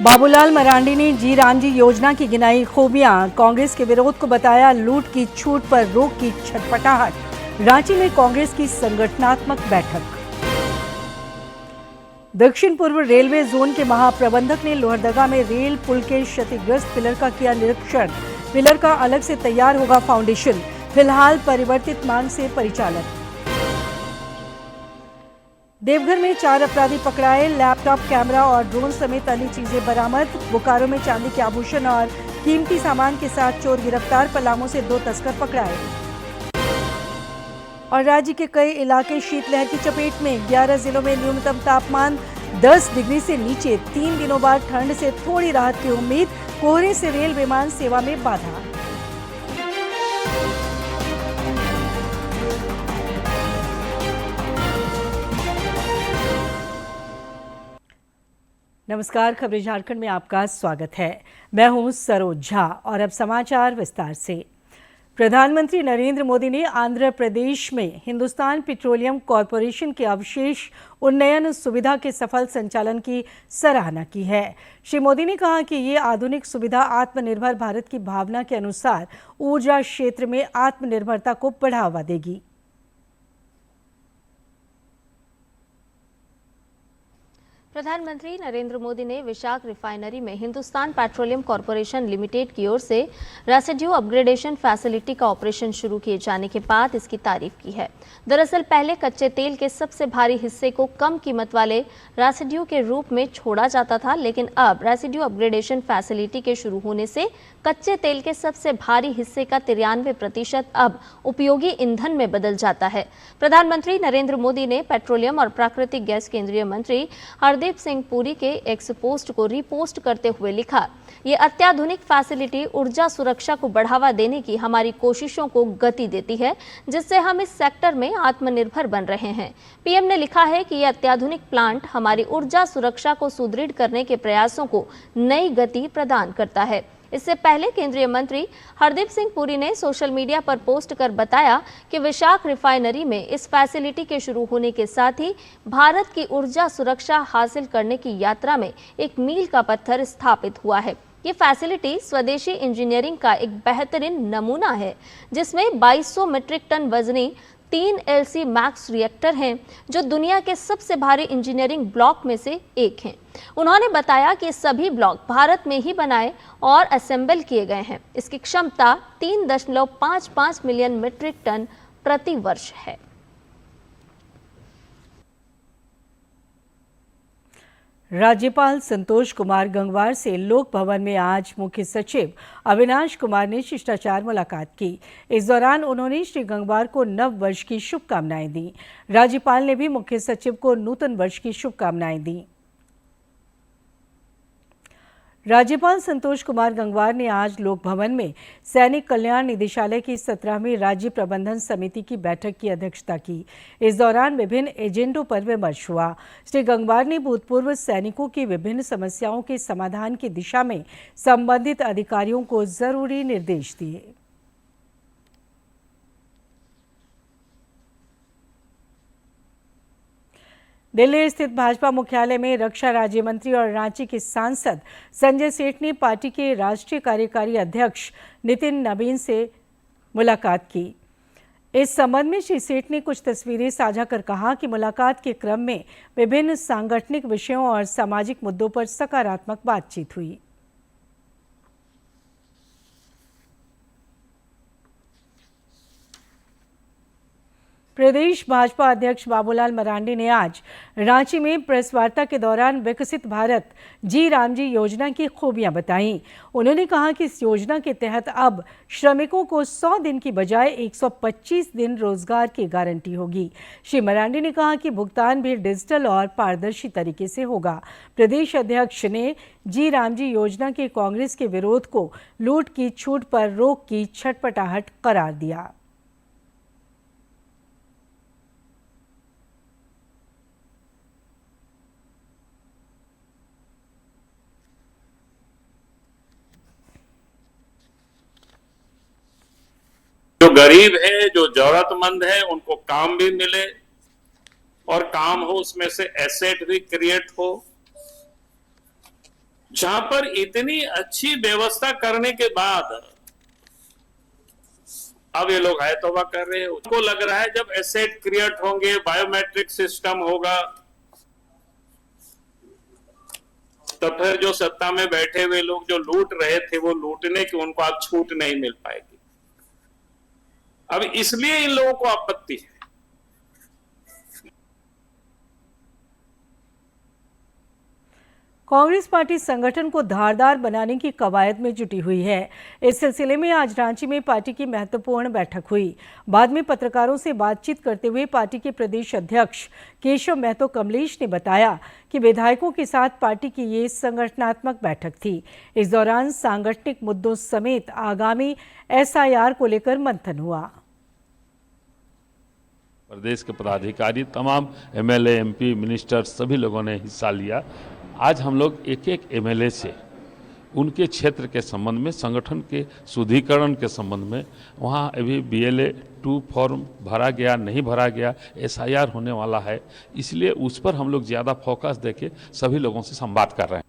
बाबूलाल मरांडी ने जी रामजी योजना की गिनाई खूबियां। कांग्रेस के विरोध को बताया लूट की छूट पर रोक की छटपटाहट। रांची में कांग्रेस की संगठनात्मक बैठक। दक्षिण पूर्व रेलवे जोन के महाप्रबंधक ने लोहरदगा में रेल पुल के क्षतिग्रस्त पिलर का किया निरीक्षण। पिलर का अलग से तैयार होगा फाउंडेशन। फिलहाल परिवर्तित मार्ग से परिचालन। देवघर में 4 अपराधी पकड़ाए। लैपटॉप, कैमरा और ड्रोन समेत अन्य चीजें बरामद। बोकारो में चांदी के आभूषण और कीमती सामान के साथ चोर गिरफ्तार। पलामू से 2 तस्कर पकड़ाए। और राज्य के कई इलाके शीतलहर की चपेट में। 11 जिलों में न्यूनतम तापमान 10 डिग्री से नीचे। 3 दिनों बाद ठंड से थोड़ी राहत की उम्मीद। कोहरे से रेल विमान सेवा में बाधा। नमस्कार, खबरें झारखंड में आपका स्वागत है। मैं हूं सरोज झा और अब समाचार विस्तार से। प्रधानमंत्री नरेंद्र मोदी ने आंध्र प्रदेश में हिंदुस्तान पेट्रोलियम कॉरपोरेशन के अवशेष उन्नयन सुविधा के सफल संचालन की सराहना की है। श्री मोदी ने कहा कि ये आधुनिक सुविधा आत्मनिर्भर भारत की भावना के अनुसार ऊर्जा क्षेत्र में आत्मनिर्भरता को बढ़ावा देगी। प्रधानमंत्री नरेंद्र मोदी ने विशाख रिफाइनरी में हिंदुस्तान पेट्रोलियम कॉरपोरेशन लिमिटेड की ओर से रेसिड्यू अपग्रेडेशन फैसिलिटी का ऑपरेशन शुरू किए जाने के बाद इसकी तारीफ की है। दरअसल पहले कच्चे तेल के सबसे भारी हिस्से को कम कीमत वाले रेसिड्यू के रूप में छोड़ा जाता था, लेकिन अब रेसिड्यू अपग्रेडेशन फैसिलिटी के शुरू होने से कच्चे तेल के सबसे भारी हिस्से का 93% अब उपयोगी ईंधन में बदल जाता है। प्रधानमंत्री नरेंद्र मोदी ने पेट्रोलियम और प्राकृतिक गैस केंद्रीय मंत्री हरदीप सिंह पुरी के एक्स पोस्ट को रीपोस्ट करते हुए लिखा, ये अत्याधुनिक फैसिलिटी ऊर्जा सुरक्षा को बढ़ावा देने की हमारी कोशिशों को गति देती है, जिससे हम इस सेक्टर में आत्मनिर्भर बन रहे हैं। पीएम ने लिखा है कि यह अत्याधुनिक प्लांट हमारी ऊर्जा सुरक्षा को सुदृढ़ करने के प्रयासों को नई गति प्रदान करता है। इससे पहले केंद्रीय मंत्री हरदीप सिंह पुरी ने सोशल मीडिया पर पोस्ट कर बताया कि विशाख रिफाइनरी में इस फैसिलिटी के शुरू होने के साथ ही भारत की ऊर्जा सुरक्षा हासिल करने की यात्रा में एक मील का पत्थर स्थापित हुआ है। ये फैसिलिटी स्वदेशी इंजीनियरिंग का एक बेहतरीन नमूना है, जिसमें 2200 मीट्रिक टन वजनी 3 LC मैक्स रिएक्टर हैं, जो दुनिया के सबसे भारी इंजीनियरिंग ब्लॉक में से एक हैं। उन्होंने बताया कि सभी ब्लॉक भारत में ही बनाए और असेंबल किए गए हैं। इसकी क्षमता 3.55 मिलियन मीट्रिक टन प्रति वर्ष है। राज्यपाल संतोष कुमार गंगवार से लोक भवन में आज मुख्य सचिव अविनाश कुमार ने शिष्टाचार मुलाकात की। इस दौरान उन्होंने श्री गंगवार को नव वर्ष की शुभकामनाएं दी। राज्यपाल ने भी मुख्य सचिव को नूतन वर्ष की शुभकामनाएं दी। राज्यपाल संतोष कुमार गंगवार ने आज लोक भवन में सैनिक कल्याण निदेशालय की 17वीं राज्य प्रबंधन समिति की बैठक की अध्यक्षता की। इस दौरान विभिन्न एजेंडों पर विमर्श हुआ। श्री गंगवार ने भूतपूर्व सैनिकों की विभिन्न समस्याओं के समाधान की दिशा में संबंधित अधिकारियों को जरूरी निर्देश दिए। दिल्ली स्थित भाजपा मुख्यालय में रक्षा राज्य मंत्री और रांची के सांसद संजय सेठ ने पार्टी के राष्ट्रीय कार्यकारी अध्यक्ष नितिन नवीन से मुलाकात की। इस संबंध में श्री सेठ ने कुछ तस्वीरें साझा कर कहा कि मुलाकात के क्रम में विभिन्न सांगठनिक विषयों और सामाजिक मुद्दों पर सकारात्मक बातचीत हुई। प्रदेश भाजपा अध्यक्ष बाबूलाल मरांडी ने आज रांची में प्रेस वार्ता के दौरान विकसित भारत जी रामजी योजना की खूबियां बताईं। उन्होंने कहा कि इस योजना के तहत अब श्रमिकों को 100 दिन की बजाय 125 दिन रोजगार की गारंटी होगी। श्री मरांडी ने कहा कि भुगतान भी डिजिटल और पारदर्शी तरीके से होगा। प्रदेश अध्यक्ष ने जी रामजी योजना के कांग्रेस के विरोध को लूट की छूट पर रोक की छटपटाहट करार दिया। जो गरीब है, जो जरूरतमंद है, उनको काम भी मिले और काम हो उसमें से एसेट भी क्रिएट हो। जहां पर इतनी अच्छी व्यवस्था करने के बाद अब ये लोग है तौबा कर रहे हैं। उनको लग रहा है जब एसेट क्रिएट होंगे, बायोमेट्रिक सिस्टम होगा, तो फिर जो सत्ता में बैठे हुए लोग जो लूट रहे थे वो लूटने की उनको अब छूट नहीं मिल पाएगी। अब इसलिए इन लोगों को आपत्ति है। कांग्रेस पार्टी संगठन को धारदार बनाने की कवायद में जुटी हुई है। इस सिलसिले में आज रांची में पार्टी की महत्वपूर्ण बैठक हुई। बाद में पत्रकारों से बातचीत करते हुए पार्टी के प्रदेश अध्यक्ष केशव महतो कमलेश ने बताया कि विधायकों के साथ पार्टी की ये संगठनात्मक बैठक थी। इस दौरान सांगठनिक मुद्दों समेत आगामी SIR को लेकर मंथन हुआ। प्रदेश के पदाधिकारी, तमाम MLA, MP, मिनिस्टर सभी लोगों ने हिस्सा लिया। आज हम लोग एक एक MLA से उनके क्षेत्र के संबंध में, संगठन के शुद्धिकरण के संबंध में, वहाँ अभी BLA 2 फॉर्म भरा गया नहीं भरा गया, SIR होने वाला है, इसलिए उस पर हम लोग ज़्यादा फोकस देके सभी लोगों से संवाद कर रहे हैं।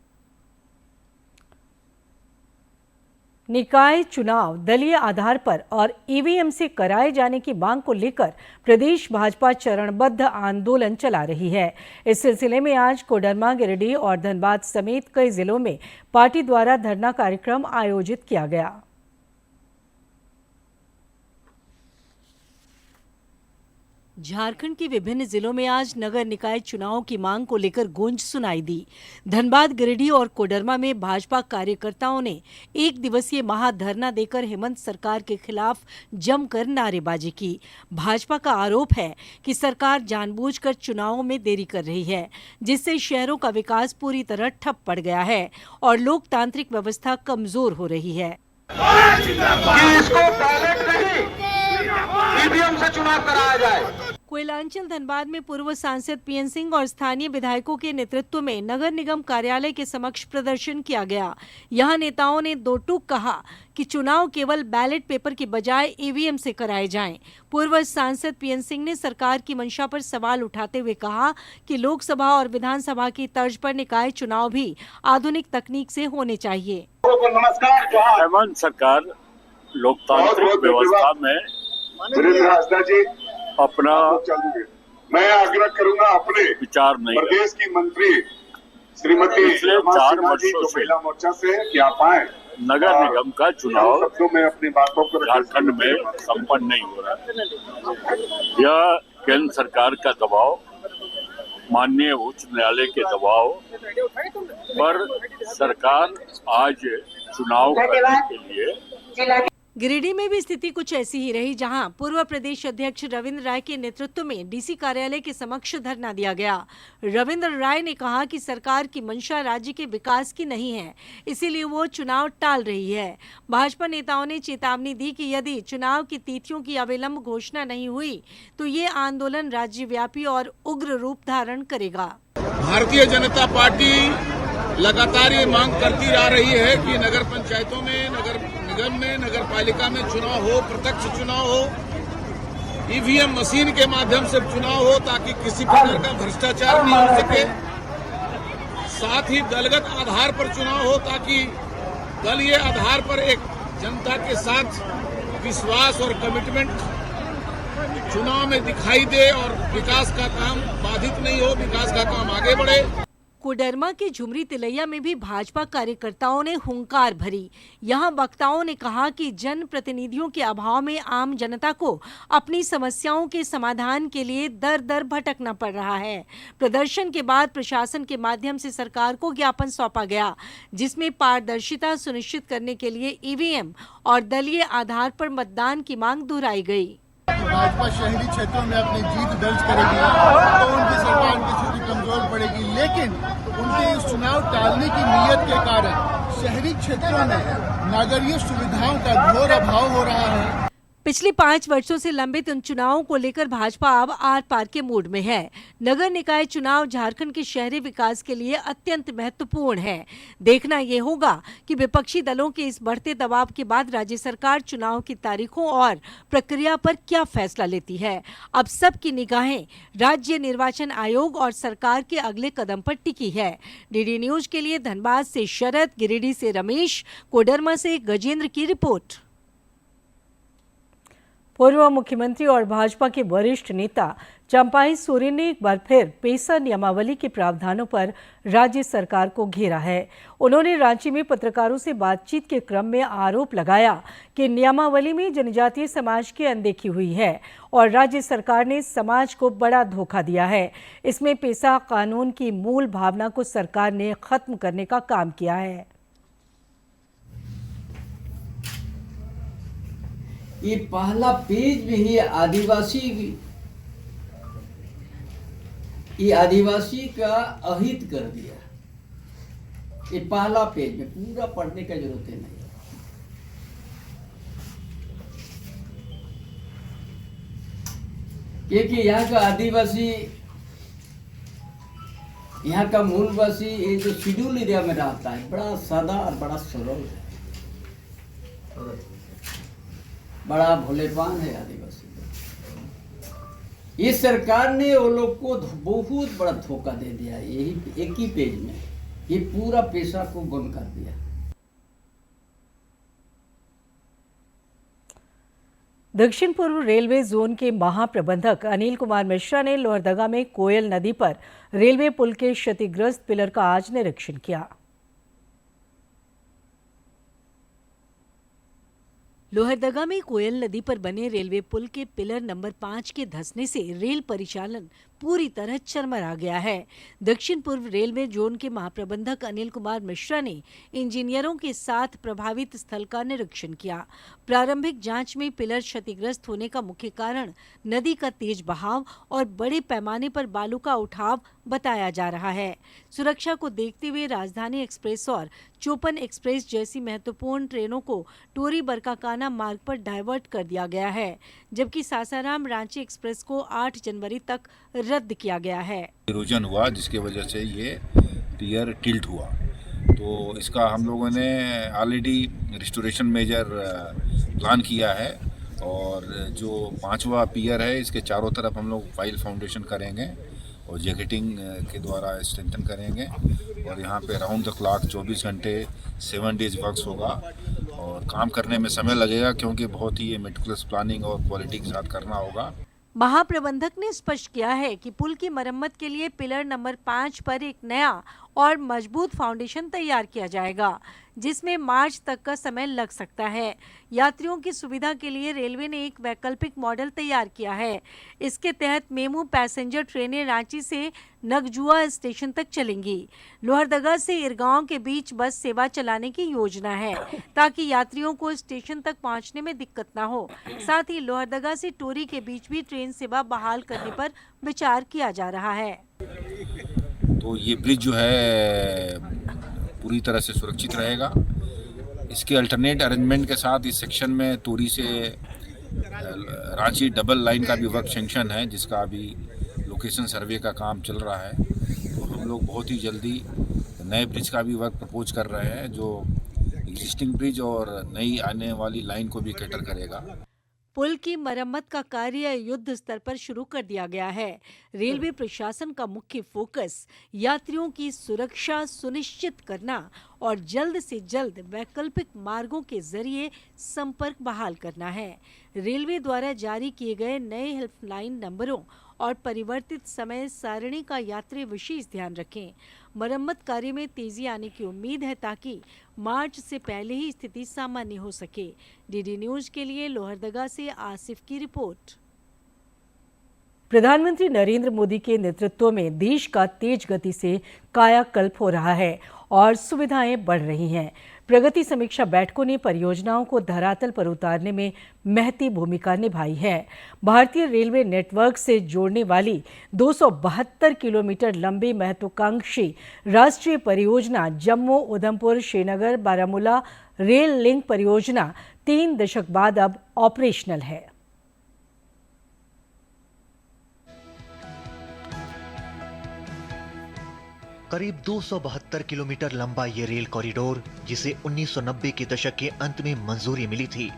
निकाय चुनाव दलीय आधार पर और EVM से कराए जाने की मांग को लेकर प्रदेश भाजपा चरणबद्ध आंदोलन चला रही है। इस सिलसिले में आज कोडरमा, गिरिडीह और धनबाद समेत कई जिलों में पार्टी द्वारा धरना कार्यक्रम आयोजित किया गया। झारखंड के विभिन्न जिलों में आज नगर निकाय चुनाव की मांग को लेकर गूंज सुनाई दी। धनबाद, गिरिडीह और कोडरमा में भाजपा कार्यकर्ताओं ने एक दिवसीय महाधरना देकर हेमंत सरकार के खिलाफ जमकर नारेबाजी की। भाजपा का आरोप है कि सरकार जानबूझकर चुनावों में देरी कर रही है, जिससे शहरों का विकास पूरी तरह ठप पड़ गया है और लोकतांत्रिक व्यवस्था कमजोर हो रही है। EVM से चुनाव कराया जाए। कोयलांचल धनबाद में पूर्व सांसद PN सिंह और स्थानीय विधायकों के नेतृत्व में नगर निगम कार्यालय के समक्ष प्रदर्शन किया गया। यहां नेताओं ने दो टूक कहा कि चुनाव केवल बैलेट पेपर की बजाय EVM से कराए जाएं। पूर्व सांसद PN सिंह ने सरकार की मंशा पर सवाल उठाते हुए कहा कि लोकसभा और विधानसभा की तर्ज पर निकाय चुनाव भी आधुनिक तकनीक से होने चाहिए। हेमंत सरकार लोकतांत्रिक व्यवस्था में अपना मैं आग्रह करूंगा अपने विचार नहीं प्रदेश की मंत्री श्रीमती पिछले 4 वर्षों से महिला मोर्चा से कि आप आए। नगर निगम का चुनाव शब्दों में अपनी बातों को झारखंड में संपन्न नहीं हो रहा। यह केंद्र सरकार का दबाव, माननीय उच्च न्यायालय के दबाव पर सरकार आज चुनाव करने के लिए। गिरिडीह में भी स्थिति कुछ ऐसी ही रही, जहां पूर्व प्रदेश अध्यक्ष रविंद्र राय के नेतृत्व में DC कार्यालय के समक्ष धरना दिया गया। रविंद्र राय ने कहा कि सरकार की मंशा राज्य के विकास की नहीं है, इसीलिए वो चुनाव टाल रही है। भाजपा नेताओं ने चेतावनी दी कि यदि चुनाव की तिथियों की अविलंब घोषणा नहीं हुई तो ये आंदोलन राज्यव्यापी और उग्र रूप धारण करेगा। भारतीय जनता पार्टी लगातार ये मांग करती आ रही है कि नगर पंचायतों में, नगर निगम में, नगर पालिका में चुनाव हो, प्रत्यक्ष चुनाव हो, EVM मशीन के माध्यम से चुनाव हो, ताकि किसी प्रकार का भ्रष्टाचार नहीं हो सके। साथ ही दलगत आधार पर चुनाव हो, ताकि दलीय आधार पर एक जनता के साथ विश्वास और कमिटमेंट चुनाव में दिखाई दे और विकास का काम बाधित नहीं हो, विकास का काम आगे बढ़े। कोडरमा के झुमरी तिलैया में भी भाजपा कार्यकर्ताओं ने हुंकार भरी। यहां वक्ताओं ने कहा कि जन प्रतिनिधियों के अभाव में आम जनता को अपनी समस्याओं के समाधान के लिए दर दर भटकना पड़ रहा है। प्रदर्शन के बाद प्रशासन के माध्यम से सरकार को ज्ञापन सौंपा गया, जिसमें पारदर्शिता सुनिश्चित करने के लिए EVM और दलीय आधार पर मतदान की मांग दोहराई गई। भाजपा शहरी क्षेत्रों में अपनी जीत दर्ज करेगी तो उनकी सरकार की स्थिति कमजोर पड़ेगी, लेकिन उनके इस चुनाव टालने की नीयत के कारण शहरी क्षेत्रों में नागरिक सुविधाओं का घोर अभाव हो रहा है। पिछले 5 वर्षों से लंबित उन चुनावों को लेकर भाजपा अब आर पार के मूड में है। नगर निकाय चुनाव झारखंड के शहरी विकास के लिए अत्यंत महत्वपूर्ण है। देखना ये होगा कि विपक्षी दलों के इस बढ़ते दबाव के बाद राज्य सरकार चुनाव की तारीखों और प्रक्रिया पर क्या फैसला लेती है। अब सबकी निगाहें राज्य निर्वाचन आयोग और सरकार के अगले कदम पर टिकी है। डीडी न्यूज के लिए धनबाद से शरद, गिरिडीह से रमेश, कोडरमा से गजेंद्र की रिपोर्ट। पूर्व मुख्यमंत्री और भाजपा के वरिष्ठ नेता चंपाई सोरेन ने एक बार फिर पेसा नियमावली के प्रावधानों पर राज्य सरकार को घेरा है। उन्होंने रांची में पत्रकारों से बातचीत के क्रम में आरोप लगाया कि नियमावली में जनजातीय समाज की अनदेखी हुई है और राज्य सरकार ने समाज को बड़ा धोखा दिया है। इसमें पेसा कानून की मूल भावना को सरकार ने खत्म करने का काम किया है। ये पहला पेज में ही आदिवासी का अहित कर दिया। ये पहला पेज में पूरा पढ़ने का जरूरत नहीं है। क्योंकि यहाँ का आदिवासी, यहाँ का मूलवासी, ये जो शेड्यूल एरिया में रहता है, बड़ा सादा और बड़ा सरल है, बड़ा भोलेपान है आदिवासी। ये सरकार ने वो लोग को बहुत बड़ा धोखा दे दिया। यही एक ही पेज में ये पूरा पेशा को बंद कर दिया। दक्षिण पूर्व रेलवे जोन के महाप्रबंधक अनिल कुमार मिश्रा ने लोहरदगा में कोयल नदी पर रेलवे पुल के क्षतिग्रस्त पिलर का आज निरीक्षण किया। लोहरदगा में कोयल नदी पर बने रेलवे पुल के पिलर नंबर 5 के धंसने से रेल परिचालन पूरी तरह चरमरा गया है। दक्षिण पूर्व रेलवे जोन के महाप्रबंधक अनिल कुमार मिश्रा ने इंजीनियरों के साथ प्रभावित स्थल का निरीक्षण किया। प्रारंभिक जांच में पिलर क्षतिग्रस्त होने का मुख्य कारण नदी का तेज बहाव और बड़े पैमाने पर बालू का उठाव बताया जा रहा है। सुरक्षा को देखते हुए राजधानी एक्सप्रेस और चोपन एक्सप्रेस जैसी महत्वपूर्ण ट्रेनों को टोरी बरकाकाना मार्ग पर डाइवर्ट कर दिया गया है, जबकि सासाराम रांची एक्सप्रेस को 8 जनवरी तक रद्द किया गया है। इरोजन हुआ जिसकी वजह से ये पियर टिल्ट हुआ, तो इसका हम लोगों ने ऑलरेडी रिस्टोरेशन मेजर प्लान किया है और जो 5वां पियर है इसके चारों तरफ हम लोग फाइल फाउंडेशन करेंगे और जैकेटिंग के द्वारा स्ट्रेंथन करेंगे और यहाँ पे राउंड द क्लॉक 24 घंटे 7 डेज वर्क्स होगा और काम करने में समय लगेगा क्योंकि बहुत ही मेटिकुलस प्लानिंग और क्वालिटी के साथ करना होगा। महाप्रबंधक ने स्पष्ट किया है कि पुल की मरम्मत के लिए पिलर नंबर 5 पर एक नया और मजबूत फाउंडेशन तैयार किया जाएगा, जिसमें मार्च तक का समय लग सकता है। यात्रियों की सुविधा के लिए रेलवे ने एक वैकल्पिक मॉडल तैयार किया है। इसके तहत मेमू पैसेंजर ट्रेनें रांची से नगजुआ स्टेशन तक चलेंगी। लोहरदगा से इरगांव के बीच बस सेवा चलाने की योजना है ताकि यात्रियों को स्टेशन तक पहुंचने में दिक्कत न हो। साथ ही लोहरदगा से टोरी के बीच भी ट्रेन सेवा बहाल करने पर विचार किया जा रहा है। तो ये ब्रिज जो है पूरी तरह से सुरक्षित रहेगा। इसके अल्टरनेट अरेंजमेंट के साथ इस सेक्शन में तोरी से रांची डबल लाइन का भी वर्क सैंक्शन है, जिसका अभी लोकेशन सर्वे का काम चल रहा है। तो हम लोग बहुत ही जल्दी नए ब्रिज का भी वर्क प्रपोज कर रहे हैं जो एग्जिस्टिंग ब्रिज और नई आने वाली लाइन को भी कैटर करेगा। पुल की मरम्मत का कार्य युद्ध स्तर पर शुरू कर दिया गया है। रेलवे प्रशासन का मुख्य फोकस यात्रियों की सुरक्षा सुनिश्चित करना और जल्द से जल्द वैकल्पिक मार्गों के जरिए संपर्क बहाल करना है। रेलवे द्वारा जारी किए गए नए हेल्पलाइन नंबरों और परिवर्तित समय सारणी का यात्री विशेष ध्यान रखें। मरम्मत कार्य में तेजी आने की उम्मीद है ताकि मार्च से पहले ही स्थिति सामान्य हो सके। डीडी न्यूज के लिए लोहरदगा से आसिफ की रिपोर्ट। प्रधानमंत्री नरेंद्र मोदी के नेतृत्व में देश का तेज गति से कायाकल्प हो रहा है और सुविधाएं बढ़ रही हैं। प्रगति समीक्षा बैठकों ने परियोजनाओं को धरातल पर उतारने में महती भूमिका निभाई है। भारतीय रेलवे नेटवर्क से जोड़ने वाली 272 किलोमीटर लंबी महत्वाकांक्षी राष्ट्रीय परियोजना जम्मू, उधमपुर, श्रीनगर, बारामूला, रेल लिंक परियोजना 3 दशक बाद अब ऑपरेशनल है। करीब 272 किलोमीटर लंबा ये रेल कॉरिडोर, जिसे 1990 के दशक के अंत में मंजूरी मिली थी,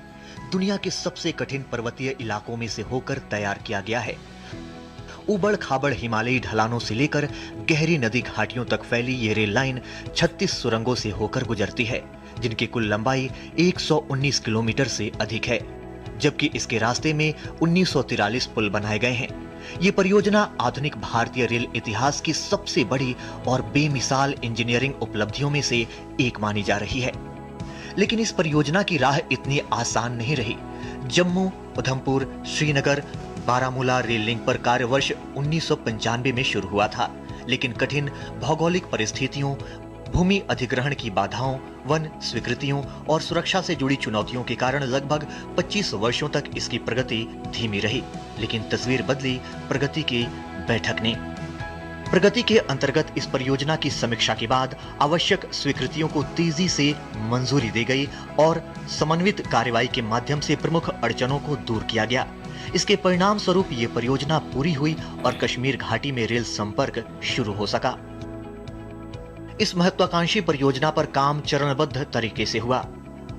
दुनिया के सबसे कठिन पर्वतीय इलाकों में से होकर तैयार किया गया है। उबड़ खाबड़ हिमालयी ढलानों से लेकर गहरी नदी घाटियों तक फैली ये रेल लाइन 36 सुरंगों से होकर गुजरती है, जिनकी कुल लंबाई 119 किलोमीटर से अधिक है, जबकि इसके रास्ते में 1943 पुल बनाए गए हैं। ये परियोजना आधुनिक भारतीय रेल इतिहास की सबसे बड़ी और बेमिसाल इंजीनियरिंग उपलब्धियों में से एक मानी जा रही है। लेकिन इस परियोजना की राह इतनी आसान नहीं रही। जम्मू, उधमपुर, श्रीनगर, बारामूला रेल लिंक पर कार्य वर्ष 1995 में शुरू हुआ था, लेकिन कठिन भौगोलिक परिस्थितियों, भूमि अधिग्रहण की बाधाओं, वन स्वीकृतियों और सुरक्षा से जुड़ी चुनौतियों के कारण लगभग 25 वर्षों तक इसकी प्रगति धीमी रही। लेकिन तस्वीर बदली प्रगति की बैठक ने। प्रगति के अंतर्गत इस परियोजना की समीक्षा के बाद आवश्यक स्वीकृतियों को तेजी से मंजूरी दी गई और समन्वित कार्रवाई के माध्यम से प्रमुख अड़चनों को दूर किया गया। इसके परिणाम स्वरूप ये परियोजना पूरी हुई और कश्मीर घाटी में रेल संपर्क शुरू हो सका। इस महत्वाकांक्षी परियोजना पर काम चरणबद्ध तरीके से हुआ।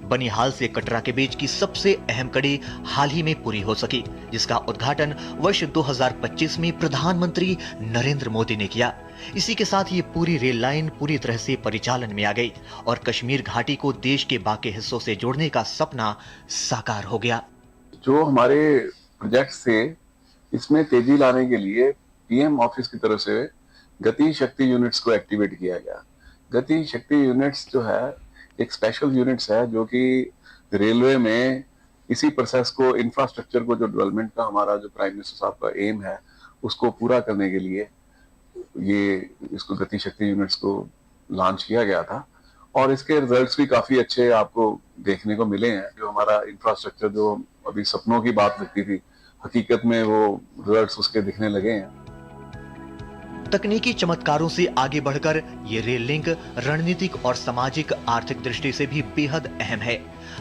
बनिहाल से कटरा के बीच की सबसे अहम कड़ी हाल ही में पूरी हो सकी, जिसका उद्घाटन वर्ष 2025 में प्रधानमंत्री नरेंद्र मोदी ने किया। इसी के साथ ये पूरी रेल लाइन पूरी तरह से परिचालन में आ गई और कश्मीर घाटी को देश के बाकी हिस्सों से जोड़ने का सपना साकार हो गया। जो हमारे प्रोजेक्ट्स थे, इसमें तेजी लाने के लिए पीएम ऑफिस की तरफ से गति शक्ति यूनिट्स को एक्टिवेट किया गया। गति शक्ति यूनिट्स जो है एक स्पेशल यूनिट्स है जो कि रेलवे में इसी प्रोसेस को, इंफ्रास्ट्रक्चर को, जो डेवलपमेंट का हमारा जो प्राइम मिनिस्टर साहब का एम है, उसको पूरा करने के लिए ये इसको गति शक्ति यूनिट्स को लॉन्च किया गया था और इसके रिजल्ट्स भी काफी अच्छे आपको देखने को मिले हैं। जो हमारा इंफ्रास्ट्रक्चर जो अभी सपनों की बात लगती थी, हकीकत में वो रिजल्ट्स उसके दिखने लगे हैं। तकनीकी चमत्कारों से आगे बढ़कर ये रेल लिंक रणनीतिक और सामाजिक आर्थिक दृष्टि से भी बेहद अहम है।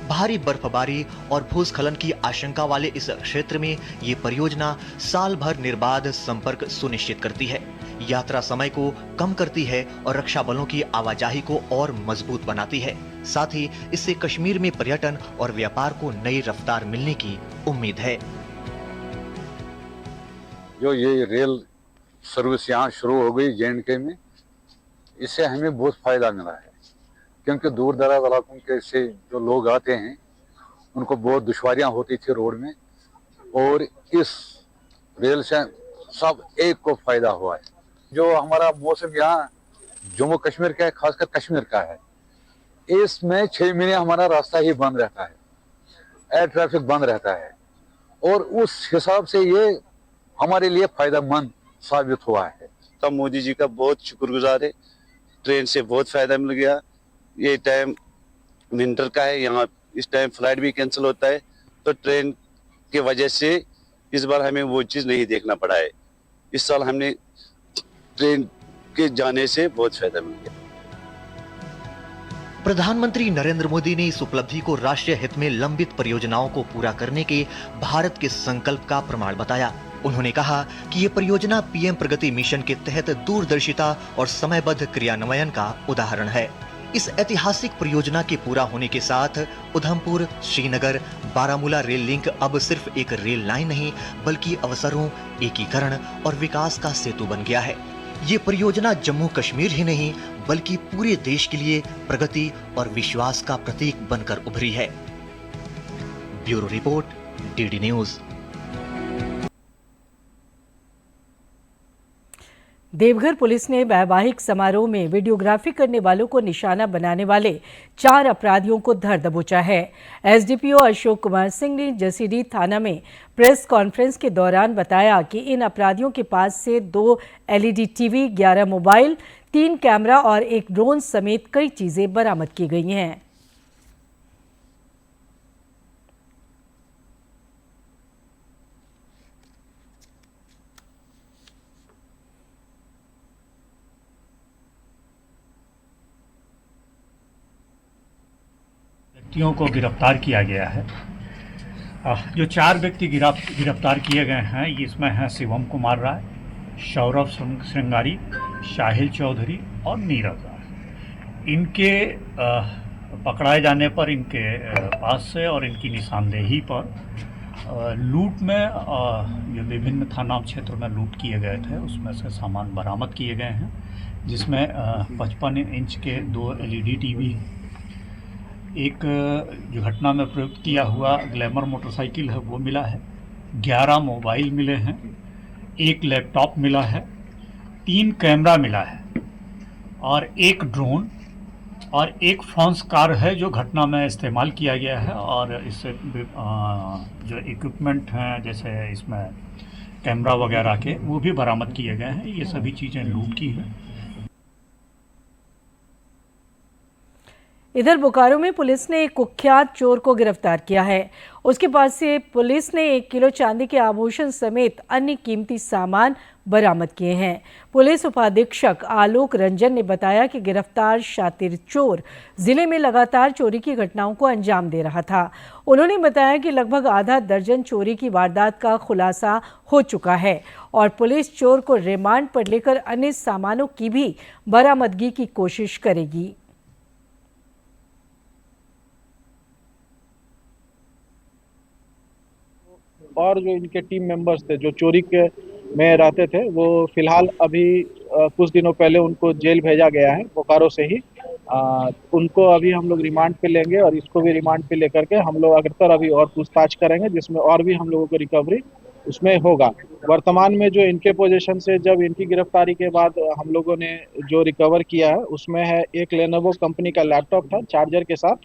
भारी बर्फबारी और भूस्खलन की आशंका वाले इस क्षेत्र में ये परियोजना साल भर निर्बाध संपर्क सुनिश्चित करती है, यात्रा समय को कम करती है और रक्षा बलों की आवाजाही को और मजबूत बनाती है। साथ ही इससे कश्मीर में पर्यटन और व्यापार को नई रफ्तार मिलने की उम्मीद है। जो ये रेल सर्विस यहाँ शुरू हो गई J&K में, इससे हमें बहुत फायदा मिला है, क्योंकि दूर दराज इलाकों के से जो लोग आते हैं उनको बहुत दुश्वारियाँ होती थी रोड में, और इस रेल से सब एक को फायदा हुआ है। जो हमारा मौसम यहाँ जम्मू कश्मीर का है, खासकर कश्मीर का है, इसमें 6 महीने हमारा रास्ता ही बंद रहता है, एयर ट्रैफिक बंद रहता है, और उस हिसाब से ये हमारे लिए फायदेमंद साबित हुआ है। तो मोदी जी का बहुत शुक्रगुजार है। ट्रेन से बहुत फायदा मिल गया। ये टाइम विंटर का है, यहाँ इस टाइम फ्लाइट भी कैंसिल होता है, तो ट्रेन के वजह से इस बार हमें वो चीज़ नहीं देखना पड़ा है। इस साल हमने ट्रेन के जाने से बहुत फायदा मिल गया। प्रधानमंत्री नरेंद्र मोदी ने इस उपलब्धि को राष्ट्रीय हित में लंबित परियोजनाओं को पूरा करने के भारत के संकल्प का प्रमाण बताया। उन्होंने कहा कि ये परियोजना पीएम प्रगति मिशन के तहत दूरदर्शिता और समयबद्ध क्रियान्वयन का उदाहरण है। इस ऐतिहासिक परियोजना के पूरा होने के साथ उधमपुर, श्रीनगर, बारामूला रेल लिंक अब सिर्फ एक रेल लाइन नहीं, बल्कि अवसरों, एकीकरण और विकास का सेतु बन गया है। ये परियोजना जम्मू कश्मीर ही नहीं, बल्कि पूरे देश के लिए प्रगति और विश्वास का प्रतीक बनकर उभरी है। Bureau report, DD news. Deoghar police ने वैवाहिक समारोह में वीडियोग्राफी करने वालों को निशाना बनाने वाले 4 अपराधियों को धर दबोचा है। एसडीपीओ अशोक कुमार सिंह ने जसीडीह थाना में प्रेस कॉन्फ्रेंस के दौरान बताया कि इन अपराधियों के पास से 2 एलईडी टीवी, 11 मोबाइल, 3 कैमरा और 1 ड्रोन समेत कई चीजें बरामद की गई हैं। व्यक्तियों को गिरफ्तार किया गया है। जो 4 व्यक्ति गिरफ्तार किए गए हैं इसमें हैं शिवम कुमार राय, सौरभ श्रृंगारी, साहिल चौधरी और नीरज राय। इनके पकड़ाए जाने पर इनके पास से और इनकी निशानदेही पर लूट में जो विभिन्न थाना क्षेत्र में लूट किए गए थे उसमें से सामान बरामद किए गए हैं, जिसमें 55 इंच के 2 LED टीवी, एक जो घटना में प्रयुक्त किया हुआ ग्लैमर मोटरसाइकिल है वो मिला है, 11 मोबाइल मिले हैं, 1 लैपटॉप मिला है, 3 कैमरा मिला है और 1 ड्रोन और 1 फ्रांस कार है जो घटना में इस्तेमाल किया गया है। और इससे जो इक्विपमेंट हैं जैसे इसमें कैमरा वगैरह के वो भी बरामद किए गए हैं। ये सभी चीज़ें लूट की हैं। इधर बोकारो में पुलिस ने एक कुख्यात चोर को गिरफ्तार किया है। उसके पास से पुलिस ने 1 किलो चांदी के आभूषण समेत अन्य कीमती सामान बरामद किए हैं। पुलिस उपाधीक्षक आलोक रंजन ने बताया कि गिरफ्तार शातिर चोर जिले में लगातार चोरी की घटनाओं को अंजाम दे रहा था। उन्होंने बताया कि लगभग आधा दर्जन चोरी की वारदात का खुलासा हो चुका है और पुलिस चोर को रिमांड पर लेकर अन्य सामानों की भी बरामदगी की कोशिश करेगी। और जो इनके टीम मेंबर्स थे जो चोरी के में रहते थे वो फिलहाल अभी कुछ दिनों पहले उनको जेल भेजा गया है बोकारो से ही। उनको अभी हम लोग रिमांड पे लेंगे और इसको भी रिमांड पे लेकर के हम लोग अग्रतर अभी और पूछताछ करेंगे, जिसमें और भी हम लोगों को रिकवरी उसमें होगा। वर्तमान में जो इनके पोजीशन से जब इनकी गिरफ्तारी के बाद हम लोगों ने जो रिकवर किया है उसमें है एक लेनोवो कंपनी का लैपटॉप था चार्जर के साथ,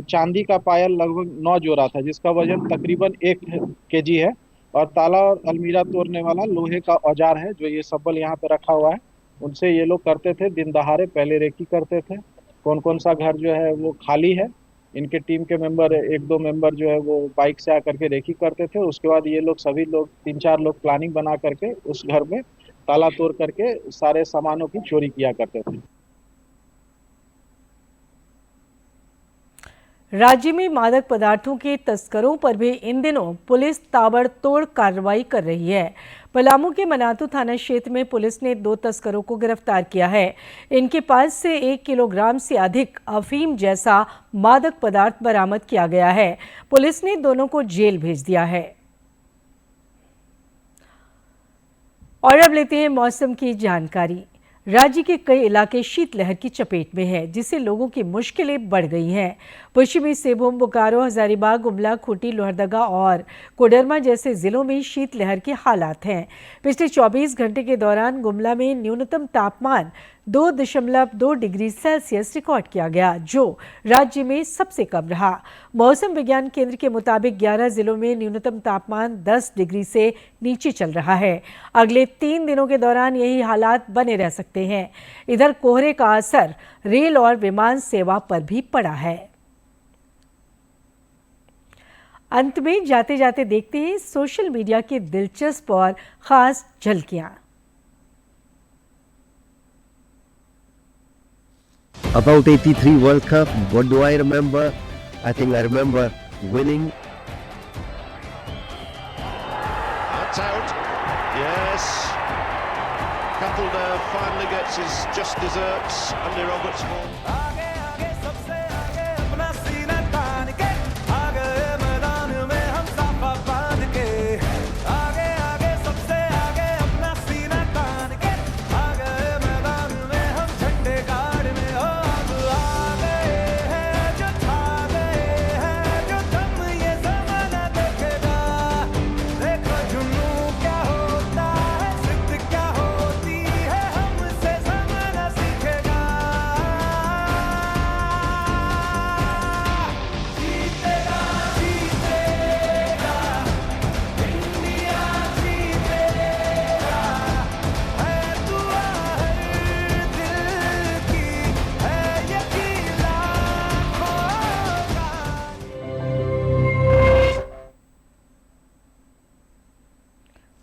चांदी का पायल लगभग 9 जोड़ा था जिसका वजन तकरीबन 1 kg है और ताला और अलमीरा तोड़ने वाला लोहे का औजार है जो ये सब्बल यहाँ पे रखा हुआ है। उनसे ये लोग करते थे दिन दहाड़े, पहले रेकी करते थे। कौन कौन सा घर जो है वो खाली है, इनके टीम के मेंबर 1-2 मेंबर जो है वो बाइक से आकर के रेकी करते थे। उसके बाद ये लोग सभी लोग 3-4 लोग प्लानिंग बना करके उस घर में ताला तोड़ करके सारे सामानों की चोरी किया करते थे। राज्य में मादक पदार्थों के तस्करों पर भी इन दिनों पुलिस ताबड़तोड़ कार्रवाई कर रही है। पलामू के मनातू थाना क्षेत्र में पुलिस ने 2 तस्करों को गिरफ्तार किया है। इनके पास से 1 किलोग्राम से अधिक अफीम जैसा मादक पदार्थ बरामद किया गया है। पुलिस ने दोनों को जेल भेज दिया है। और अब लेते हैं मौसम की जानकारी। राज्य के कई इलाके शीतलहर की चपेट में हैं, जिससे लोगों की मुश्किलें बढ़ गई हैं। पश्चिमी सिंहभूम, बोकारो, हजारीबाग, गुमला, खूंटी, लोहरदगा और कोडरमा जैसे जिलों में शीतलहर के हालात हैं। पिछले 24 घंटे के दौरान गुमला में न्यूनतम तापमान 2.2 डिग्री सेल्सियस रिकॉर्ड किया गया, जो राज्य में सबसे कम रहा। मौसम विज्ञान केंद्र के मुताबिक 11 जिलों में न्यूनतम तापमान 10 डिग्री से नीचे चल रहा है। अगले 3 दिनों के दौरान यही हालात बने रह सकते हैं। इधर कोहरे का असर रेल और विमान सेवा पर भी पड़ा है। अंत में जाते जाते देखते हैं सोशल मीडिया की दिलचस्प और खास झलकियां। About 83 World Cup, what do I remember? I think I remember winning. That's out. Yes. Kapildev finally gets his just desserts. Andy Roberts home.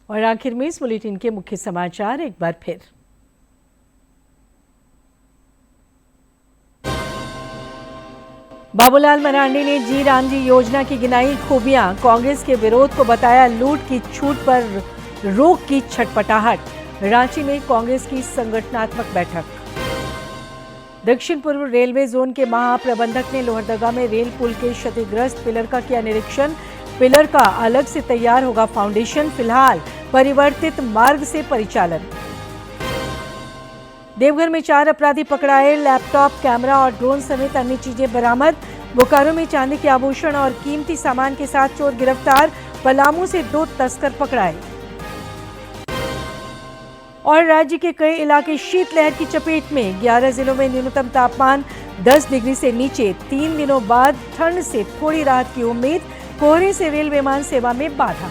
और आखिर में इस बुलेटिन के मुख्य समाचार एक बार फिर। बाबूलाल मरांडी ने जी राम जी योजना की गिनाई खूबियां, कांग्रेस के विरोध को बताया लूट की छूट पर रोक की छटपटाहट। रांची में कांग्रेस की संगठनात्मक बैठक। दक्षिण पूर्व रेलवे जोन के महाप्रबंधक ने लोहरदगा में रेल पुल के क्षतिग्रस्त पिलर का किया निरीक्षण। पिलर का अलग से तैयार होगा फाउंडेशन, फिलहाल परिवर्तित मार्ग से परिचालन। देवघर में 4 अपराधी पकड़ाए, लैपटॉप, कैमरा और ड्रोन समेत अन्य चीजें बरामद। बोकारो में चांदी के आभूषण और कीमती सामान के साथ चोर गिरफ्तार। पलामू से 2 तस्कर पकड़ाए। और राज्य के कई इलाके शीतलहर की चपेट में, 11 जिलों में न्यूनतम तापमान 10 डिग्री से नीचे। 3 दिनों बाद ठंड से थोड़ी राहत की उम्मीद। कोहरे से रेल विमान सेवा में बाधा।